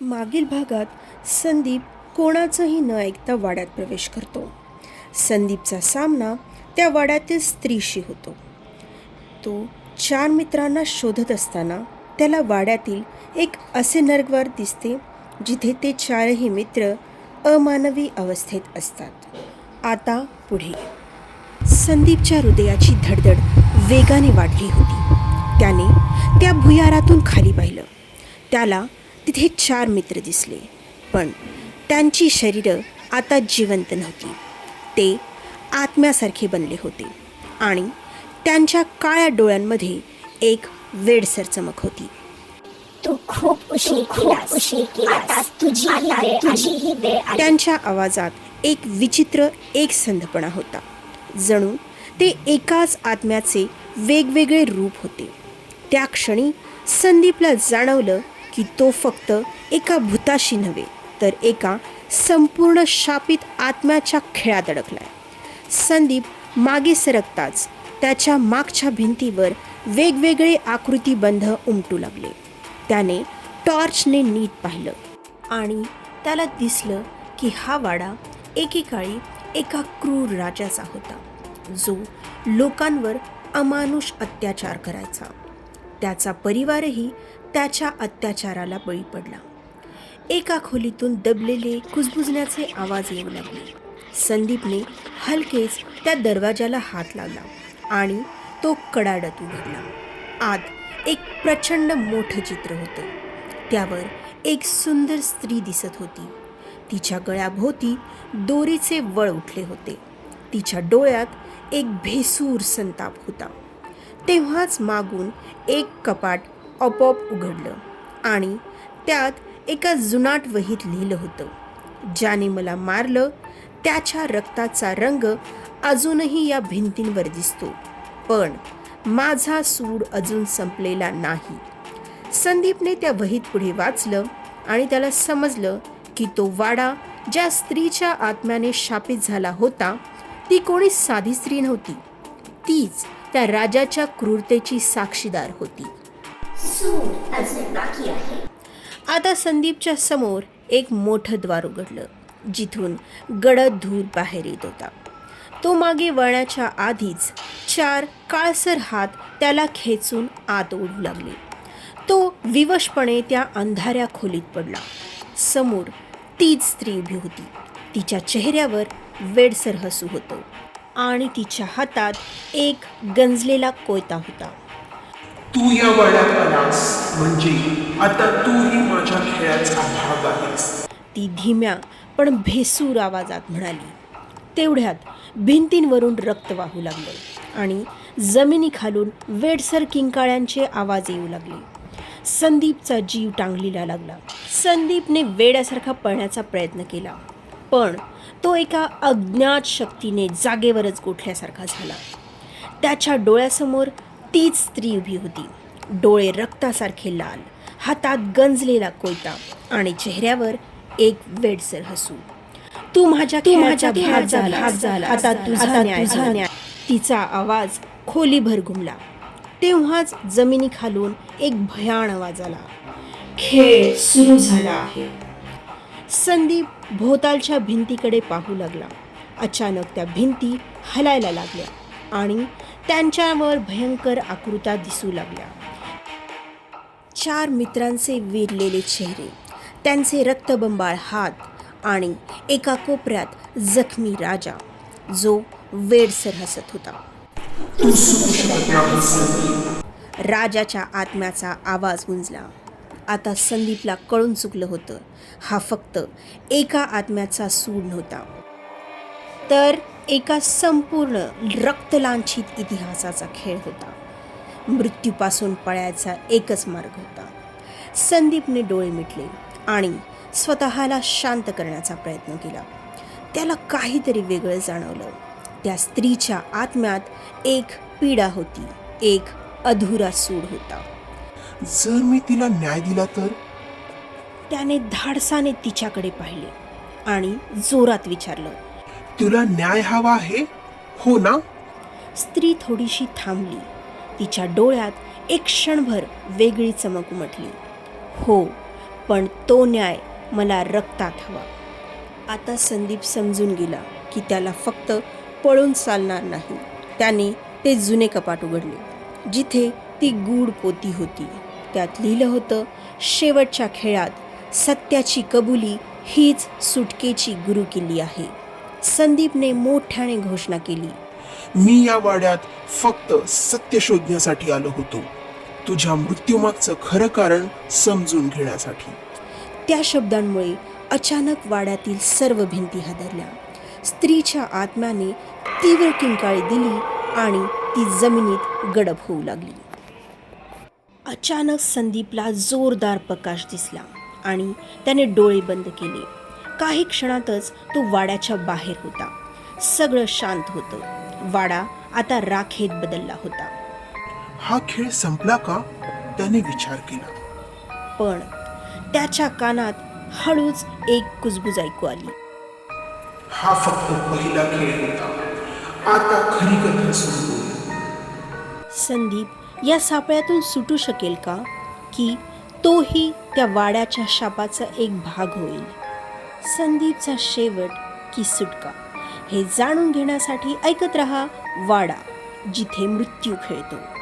मागील भागात संदीप कोणाचंही न ऐकता वाड्यात प्रवेश करतो. संदीपचा सामना त्या वाड्यातील स्त्रीशी होतो. तो 4 मित्रांना शोधत असताना त्याला वाड्यातील एक असे नरकद्वार दिसते जिथे ते 4ही मित्र अमानवी अवस्थेत असतात. आता पुढे संदीपच्या हृदयाची धडधड वेगाने वाढली होती. त्याने त्या भुयारातून खाली पाहिलं. त्याला तिथे 4 मित्र दिसले, पण त्यांची शरीरं आता जिवंत नव्हती. ते आत्म्यासारखे बनले होते आणि त्यांच्या काळ्या डोळ्यांमध्ये एक वेडसर चमक होती. तू खूप उशीर केलास. तुझी ही वेळ आली. त्यांच्या आवाजात एक विचित्र एकसंधपणा होता. जणू ते एकाच आत्म्याचे वेगवेगळे रूप होते. त्या क्षणी संदीपला जाणवलं की तो फक्त एका भूताशी नव्हे तर एका संपूर्ण शापित आत्म्याच्या खेळात अडकलाय. संदीप मागे सरकताच त्याच्या मागच्या भिंतीवर वेगवेगळे आकृतिबंध उमटू लागले. त्याने टॉर्चने नीट पाहिलं आणि त्याला दिसलं की हा वाडा एकेकाळी एका क्रूर राजाचा होता, जो लोकांवर अमानुष अत्याचार करायचा. त्याचा परिवारही त्याच्या अत्याचाराला बळी पडला. एका खोलीतून दबलेले कुजबुजण्याचे आवाज येऊ लागले. संदीपने हलकेच त्या दरवाजाला हात लावला आणि तो कडाडत उघडला. आत एक प्रचंड मोठं चित्र होतं. त्यावर एक सुंदर स्त्री दिसत होती. तिच्या गळ्याभोवती दोरीचे वळ उठले होते. तिच्या डोळ्यात एक भेसूर संताप होता. तेव्हाच मागून एक कपाट आपोआप उघडलं आणि त्यात एका जुनाट वहीत लिहिलं होतं, ज्याने मला मारलं त्याच्या रक्ताचा रंग अजूनही या भिंतींवर दिसतो, पण माझा सूड अजून संपलेला नाही. संदीपने त्या वहीत पुढे वाचलं आणि त्याला समजलं की तो वाडा ज्या स्त्रीच्या आत्म्याने शापित झाला होता ती कोणी साधी स्त्री नव्हती. तीच त्या राजाच्या क्रूरतेची साक्षीदार होती. सूड अजून बाकी आहे. आता संदीपच्या समोर एक मोठं द्वार उघडलं, जिथून गडद धूर बाहेर येत होता. तो मागे वळण्याच्या आधीच 4 काळसर हात त्याला खेचून आत ओढू लागले. तो विवशपणे त्या अंधाऱ्या खोलीत पडला. समोर तीच स्त्री उभी होती. तिच्या चेहऱ्यावर वेडसर हसू होतं आणि तिच्या हातात एक गंजलेला कोयता होता. तू या वाड्यात आलास म्हणजे आता तूही माझ्या खेळाचा भाग आहेस. ती धीम्या पण भेसूर आवाजात म्हणाली. तेवढ्यात भिंतींवरून रक्त वाहू लागलं आणि जमिनीखालून वेडसर किंकाळ्यांचे आवाज येऊ लागले. संदीपचा जीव टांगलीला लागला. संदीपने वेड्यासारखा पळण्याचा प्रयत्न केला, पण तो एका अज्ञात शक्तीने जागेवरच गोठल्यासारखा झाला. त्याच्या डोळ्यासमोर तीच स्त्री उभी होती. डोळे रक्तासारखे लाल, हातात गंजलेला कोयता आणि चेहऱ्यावर एक वेडसर हसू. तू माझ्या भाग झाला, आता तुझा न्याय. तिचा आवाज खोलीभर घुमला. तेव्हाच जमिनीखालून एक भयान आवाज आला. खेळ सुरू झाला आहे. संदीप भोवतालच्या भिंतीकडे पाहू लागला. अचानक त्या भिंती हलायला लागल्या आणि त्यांच्यावर भयंकर आकृत्या दिसू लागल्या. 4 मित्रांचे विरलेले चेहरे, त्यांचे रक्तबंबाळ हात आणि एका कोपऱ्यात जखमी राजा, जो वेडसर हसत होता. राजाच्या आत्म्याचा आवाज गुंजला. आता संदीपला कळून चुकलं होतं, हा फक्त एका आत्म्याचा सूड नव्हता, तर एका संपूर्ण रक्तलांछित इतिहासाचा खेळ होता. मृत्यूपासून पळायचा एकच मार्ग होता. संदीपने डोळे मिटले आणि स्वतःला शांत करण्याचा प्रयत्न केला. त्याला काहीतरी वेगळं जाणवलं. त्या स्त्रीच्या आत्म्यात एक पीडा होती, एक अधुरा सूड होता. जर मी तिला न्याय दिला तर? त्याने धाडसाने तिच्याकडे पाहिले आणि जोरात विचारलं, तुला न्याय हवा आहे, हो ना? स्त्री थोडीशी थांबली. तिच्या डोळ्यात एक क्षणभर वेगळी चमक उमटली. हो, पण तो न्याय मला रक्तात हवा. आता संदीप समजून गेला की त्याला फक्त पळून चालणार नाही. त्याने ते जुने कपाट उघडले जिथे ती गूढ पोती होती. त्यात लिहिलं होतं, शेवटच्या खेळात सत्याची कबुली हीच सुटकेची गुरुकिल्ली आहे. संदीपने मोठ्याने घोषणा केली. मी या वाड्यात फक्त सत्य शोधण्यासाठी आलो होतो, तुझ्या मृत्यूमागचं खरं कारण समजून घेण्यासाठी. त्या शब्दांमुळे अचानक वाड्यातील सर्व भिंती हादरल्या. स्त्रीच्या आत्म्याने तीव्र किंकाळी दिली आणि ती जमिनीत गडप होऊ लागली. अचानक संदीपला जोरदार प्रकाश दिसला आणि त्याने डोळे बंद केले. काही क्षणातच तो वाड्याच्या बाहेर होता. सगळं शांत होतं. वाडा आता राखेत बदलला होता. हा खेळ संपला का, त्याने विचार केला. पण त्याच्या कानात हळूच एक कुजबुज ऐकू आली. हा फक्त पहिला खेळ होता, आता खरी कथा सुरू होईल. संदीप या सापळ्यातून सुटू शकेल का, की तोही त्या वाड्याच्या शापाचा एक भाग होईल? संदीपचा शेवट की सुटका, हे जाणून घेण्यासाठी ऐकत रहा वाडा, जिथे मृत्यू खेळतो.